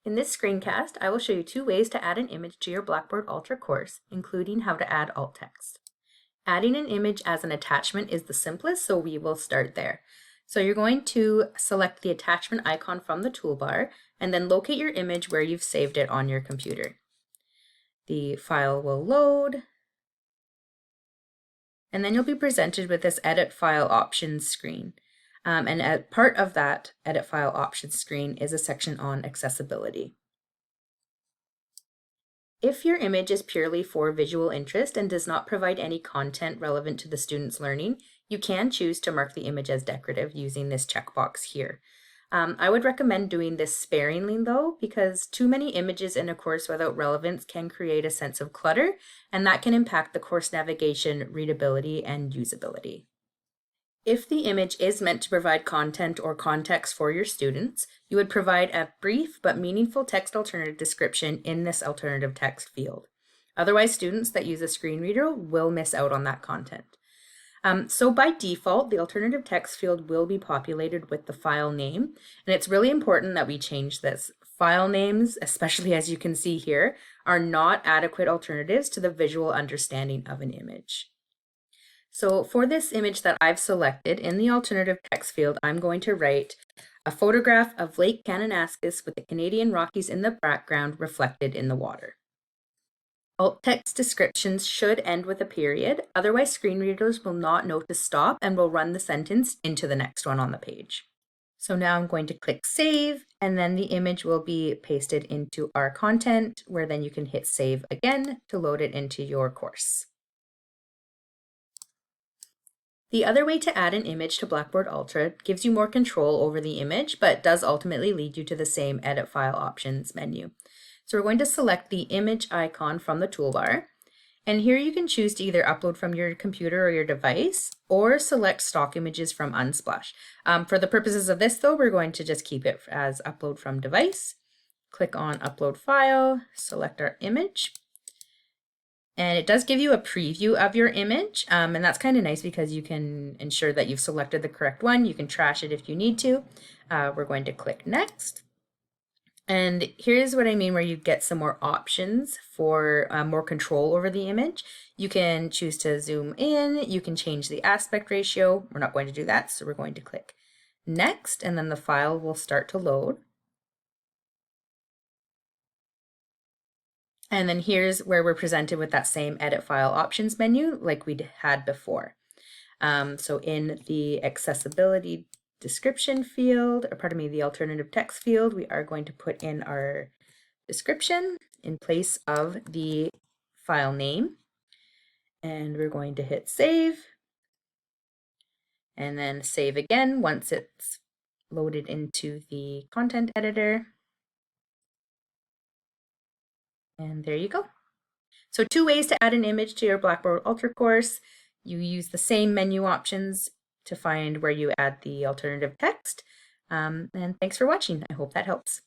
In this screencast, I will show you 2 ways to add an image to your Blackboard Ultra course, including how to add alt text. Adding an image as an attachment is the simplest, so we will start there. So you're going to select the attachment icon from the toolbar and then locate your image where you've saved it on your computer. The file will load, and then you'll be presented with this Edit File Options screen. And as part of that Edit File Options screen is a section on accessibility. If your image is purely for visual interest and does not provide any content relevant to the student's learning, you can choose to mark the image as decorative using this checkbox here. I would recommend doing this sparingly though, because too many images in a course without relevance can create a sense of clutter, and that can impact the course navigation, readability, and usability. If the image is meant to provide content or context for your students, you would provide a brief but meaningful text alternative description in this alternative text field. Otherwise, students that use a screen reader will miss out on that content. So by default, the alternative text field will be populated with the file name, and it's really important that we change this. File names, especially as you can see here, are not adequate alternatives to the visual understanding of an image. So for this image that I've selected in the alternative text field, I'm going to write a photograph of Lake Kananaskis with the Canadian Rockies in the background reflected in the water. Alt text descriptions should end with a period, otherwise screen readers will not know to stop and will run the sentence into the next one on the page. So now I'm going to click save, and then the image will be pasted into our content, where then you can hit save again to load it into your course. The other way to add an image to Blackboard Ultra gives you more control over the image, but does ultimately lead you to the same Edit File Options menu. So we're going to select the image icon from the toolbar, and here you can choose to either upload from your computer or your device, or select stock images from Unsplash. For the purposes of this though, we're going to just keep it as upload from device. Click on Upload File, select our image. And it does give you a preview of your image, and that's kind of nice because you can ensure that you've selected the correct one. You can trash it if you need to. We're going to click Next. And here's what I mean where you get some more options for more control over the image. You can choose to zoom in, you can change the aspect ratio. We're not going to do that, so we're going to click Next, and then the file will start to load. And then here's where we're presented with that same Edit File Options menu like we had before. So in the accessibility description field, or pardon me, the alternative text field, we are going to put in our description in place of the file name. And we're going to hit save. And then save again once it's loaded into the content editor. And there you go. So 2 ways to add an image to your Blackboard Ultra course. You use the same menu options to find where you add the alternative text. And thanks for watching. I hope that helps.